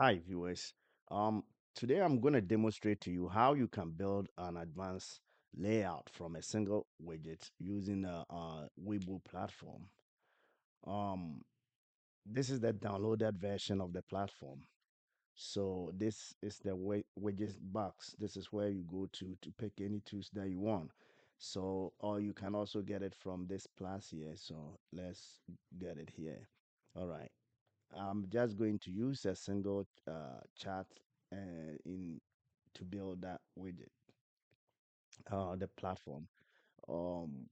Hi, viewers. Um, Today I'm going to demonstrate to you how you can build an advanced layout from a single widget using a Webull platform. Um, this is the downloaded version of the platform. So this is the widget box. This is where you go to pick any tools that you want. So, or you can also get it from this plus here. So let's get it here. All right. I'm just going to use a single chart in to build that widget, the platform. Um,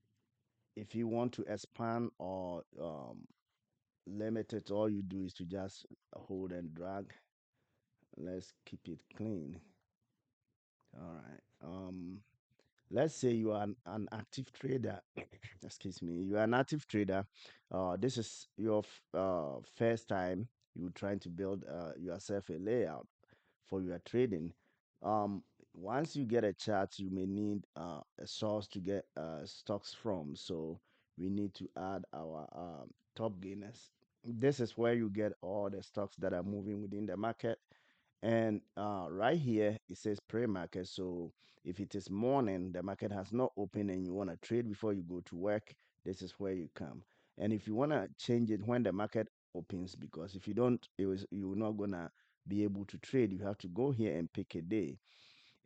if you want to expand or limit it, all you do is to just hold and drag. Let's keep it clean. All right. Let's say you are an active trader. Excuse me. You are an active trader. This is your first time you trying to build yourself a layout for your trading. Um, Once you get a chart, you may need a source to get stocks from. So we need to add our top gainers. This is where you get all the stocks that are moving within the market. And right here, it says pre-market. So if it is morning, the market has not opened and you want to trade before you go to work, this is where you come. And if you want to change it when the market opens, because if you don't, you're not going to be able to trade. You have to go here and pick a day.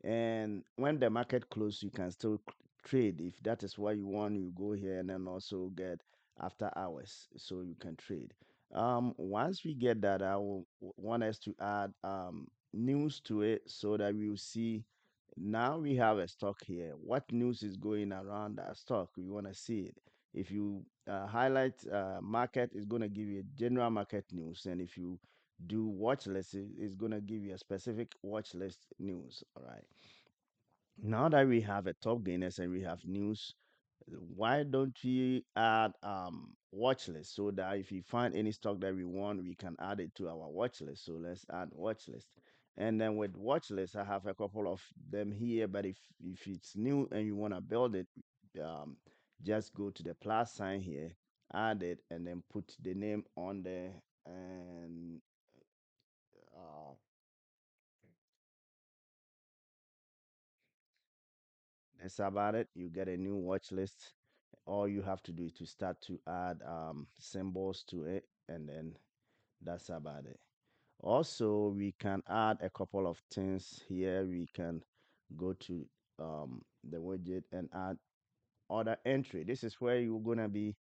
And when the market closes, you can still trade. If that is what you want, you go here and then also get after hours so you can trade. Once we get that, I will want us to add news to it so that we will see. Now we have a stock here. What news is going around that stock? We want to see it. If you highlight market, it's going to give you general market news. And if you do watch list, it's going to give you a specific watch list news. All right. Now that we have a top gainers and we have news, why don't we add watch list so that if we find any stock that we want, we can add it to our watch list. So let's add watch list. And then with watch list, I have a couple of them here. But if it's new and you want to build it, um, just go to the plus sign here, add it, and then put the name on there. And uh, that's about it. You get a new watch list. All you have to do is to start to add symbols to it, and then that's about it. Also, we can add a couple of things here. We can go to the widget and add order entry. This is where you're gonna be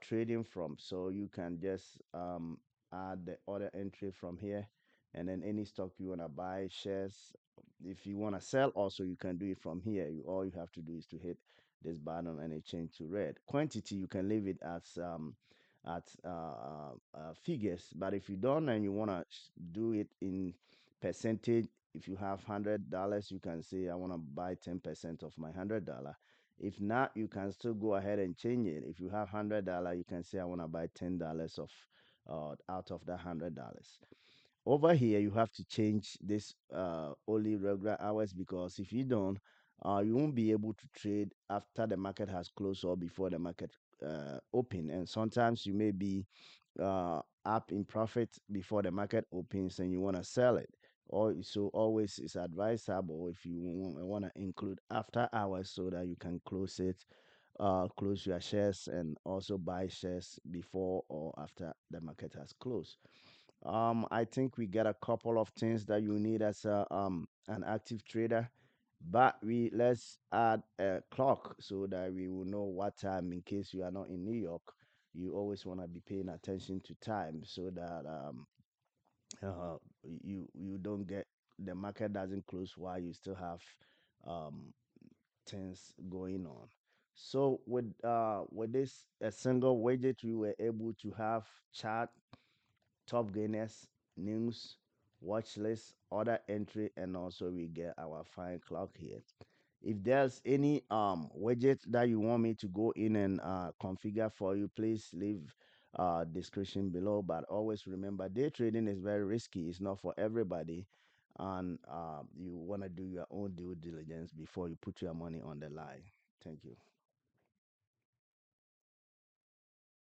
trading from. So you can just add the order entry from here, and then any stock you wanna buy, shares. If you wanna sell, also you can do it from here. All you have to do is to hit this button and it change to red. Quantity you can leave it at figures, but if you don't and you wanna do it in percentage, if you have $100, you can say I wanna buy 10% of my $100. If not, you can still go ahead and change it. If you have $100, you can say I want to buy $10 of out of that $100. Over here, you have to change this only regular hours, because if you don't, you won't be able to trade after the market has closed or before the market open. And sometimes you may be up in profit before the market opens and you want to sell it. Or so always it's advisable if you want to include after hours so that you can close it, close your shares and also buy shares before or after the market has closed. I think we get a couple of things that you need as an active trader, but we let's add a clock so that we will know what time in case you are not in New York. You always want to be paying attention to time so that you don't get the market doesn't close while you still have um, things going on. So with this a single widget, we were able to have chart, top gainers, news, watch list, order entry, and also we get our fine clock here. If there's any widget that you want me to go in and configure for you, please leave description below. But always remember, day trading is very risky. It's not for everybody, and you want to do your own due diligence before you put your money on the line. Thank you.